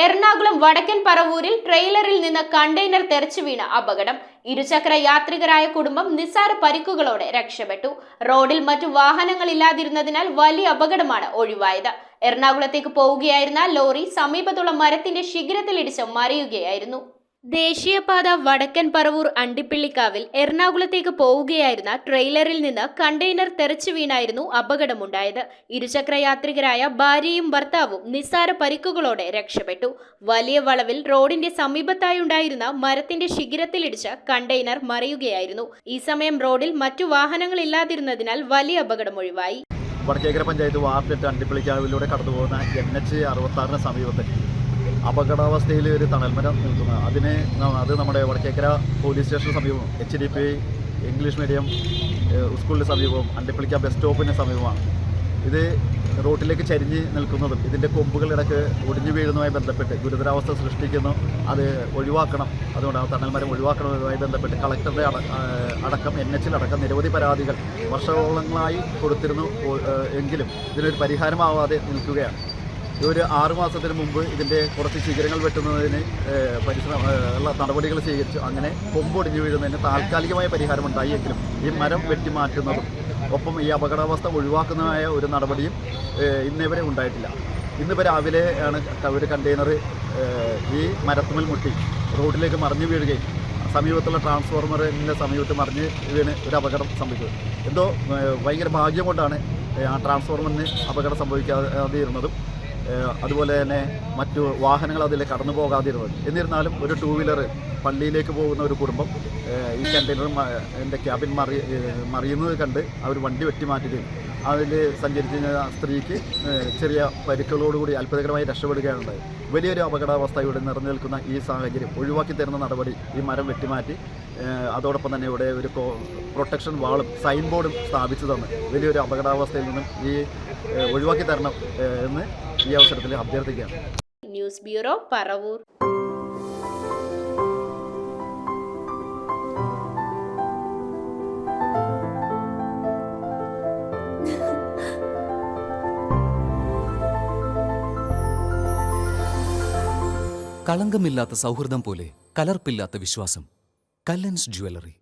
എറണാകുളം വടക്കൻ പറവൂരിൽ ട്രെയിലറിൽ നിന്ന് കണ്ടെയ്നർ തെറിച്ചു വീണ അപകടം. ഇരുചക്ര യാത്രികരായ കുടുംബം നിസ്സാര പരിക്കുകളോടെ രക്ഷപ്പെട്ടു. റോഡിൽ മറ്റു വാഹനങ്ങളില്ലാതിരുന്നതിനാൽ വലിയ അപകടമാണ് ഒഴിവായത്. എറണാകുളത്തേക്ക് പോവുകയായിരുന്ന ലോറി സമീപത്തുള്ള മരത്തിന്റെ ശിഖരത്തിലിടിച്ച് മറിയുകയായിരുന്നു. ദേശീയപാത വടക്കൻ പറവൂർ അണ്ടിപ്പിള്ളിക്കാവിൽ എറണാകുളത്തേക്ക് പോവുകയായിരുന്ന ട്രെയിലറിൽ നിന്ന് കണ്ടെയ്നർ തെറിച്ചു വീണായിരുന്നു അപകടമുണ്ടായത്. ഇരുചക്ര യാത്രികരായ ഭാര്യയും ഭർത്താവും നിസ്സാര പരിക്കുകളോടെ രക്ഷപ്പെട്ടു. വലിയ വളവിൽ റോഡിന്റെ സമീപത്തായുണ്ടായിരുന്ന മരത്തിന്റെ ശിഖരത്തിലിടിച്ച് കണ്ടെയ്നർ മറിയുകയായിരുന്നു. ഈ സമയം റോഡിൽ മറ്റു വാഹനങ്ങളില്ലാതിരുന്നതിനാൽ വലിയ അപകടം ഒഴിവായി. വടക്കേക്കര പഞ്ചായത്ത് വാർഡ് 8 അണ്ടിപ്പിള്ളിക്കാവിലൂടെ കടന്നുപോകുന്ന NH 66 സമീപത്ത് അപകടാവസ്ഥയിൽ ഒരു തണൽമരം നിൽക്കുന്നത്. അത് നമ്മുടെ വടക്കേക്കര പോലീസ് സ്റ്റേഷന് സമീപം HDP ഇംഗ്ലീഷ് മീഡിയം സ്കൂളിന് സമീപം അണ്ടിപ്പിള്ളിക്ക ബസ് സ്റ്റോപ്പിന് സമീപമാണ്. ഇത് റോഡിലേക്ക് ചരിഞ്ഞ് നിൽക്കുന്നതും ഇതിൻ്റെ കൊമ്പുകളിടക്ക് ഒടിഞ്ഞു വീഴുന്നതുമായി ബന്ധപ്പെട്ട് ഗുരുതരാവസ്ഥ സൃഷ്ടിക്കുന്നു. അത് ഒഴിവാക്കണം, അതുകൊണ്ട് ആ തണൽമരം ഒഴിവാക്കണതുമായി ബന്ധപ്പെട്ട് കളക്ടറുടെ അടക്കം NH-ലടക്കം നിരവധി പരാതികൾ വർഷങ്ങളായി കൊടുത്തിരുന്നു. എങ്കിലും ഇതിനൊരു പരിഹാരമാവാതെ നിൽക്കുകയാണ്. ഒരു 6 മാസത്തിന് മുമ്പ് ഇതിൻ്റെ കുറച്ച് ശിഖരങ്ങൾ വെട്ടുന്നതിന് നടപടികൾ സ്വീകരിച്ചു. അങ്ങനെ കൊമ്പൊടിഞ്ഞു വീഴുന്നതിന് താൽക്കാലികമായ പരിഹാരമുണ്ടായി. എങ്കിലും ഈ മരം വെട്ടിമാറ്റുന്നതും ഒപ്പം ഈ അപകടാവസ്ഥ ഒഴിവാക്കുന്നതായ ഒരു നടപടിയും ഇന്നേവരെ ഉണ്ടായിട്ടില്ല. ഇന്നിപ്പോൾ രാവിലെ ആണ് ഒരു കണ്ടെയ്നർ ഈ മരത്തുമൽ മുട്ടി റോഡിലേക്ക് മറിഞ്ഞു വീഴുകയും സമീപത്തുള്ള ട്രാൻസ്ഫോർമറിൻ്റെ സമീപത്ത് മറിഞ്ഞ് വീണ് ഒരു അപകടം സംഭവിച്ചത്. എന്തോ ഭയങ്കര ഭാഗ്യം കൊണ്ടാണ് ആ ട്രാൻസ്ഫോർമറിന് അപകടം സംഭവിക്കാതിരുന്നതും അതുപോലെ തന്നെ മറ്റു വാഹനങ്ങൾ അതിൽ കടന്നു പോകാതിരുന്നത്. എന്നിരുന്നാലും ഒരു 2 വീലർ പള്ളിയിലേക്ക് പോകുന്ന ഒരു കുടുംബം ഈ കണ്ടെയ്നറിൻ്റെ ക്യാബിൻ മറിയുന്നത് കണ്ട് അവർ വണ്ടി വെട്ടിമാറ്റുകയും അതിൽ സഞ്ചരിച്ചിരുന്ന സ്ത്രീക്ക് ചെറിയ പരിക്കുകളോടുകൂടി അത്ഭുതകരമായി രക്ഷപ്പെടുകയാണ് ഉണ്ടായത്. വലിയൊരു അപകടാവസ്ഥ ഇവിടെ നിറഞ്ഞു നിൽക്കുന്ന ഈ സാഹചര്യം ഒഴിവാക്കി തരുന്ന നടപടി ഈ മരം വെട്ടിമാറ്റി അതോടൊപ്പം തന്നെ ഇവിടെ ഒരു പ്രൊട്ടക്ഷൻ വാളും സൈൻ ബോർഡും സ്ഥാപിച്ചു തന്ന് വലിയൊരു അപകടാവസ്ഥയിൽ നിന്നും ഈ ഒഴിവാക്കി തരണം എന്ന് ഈ അവസരത്തിൽ അഭ്യർത്ഥിക്കുകയാണ്. News bureau, Paravur. കളങ്കമില്ലാത്ത സൗഹൃദം പോലെ കലർപ്പില്ലാത്ത വിശ്വാസം. കല്ലൻസ് ജ്വല്ലറി.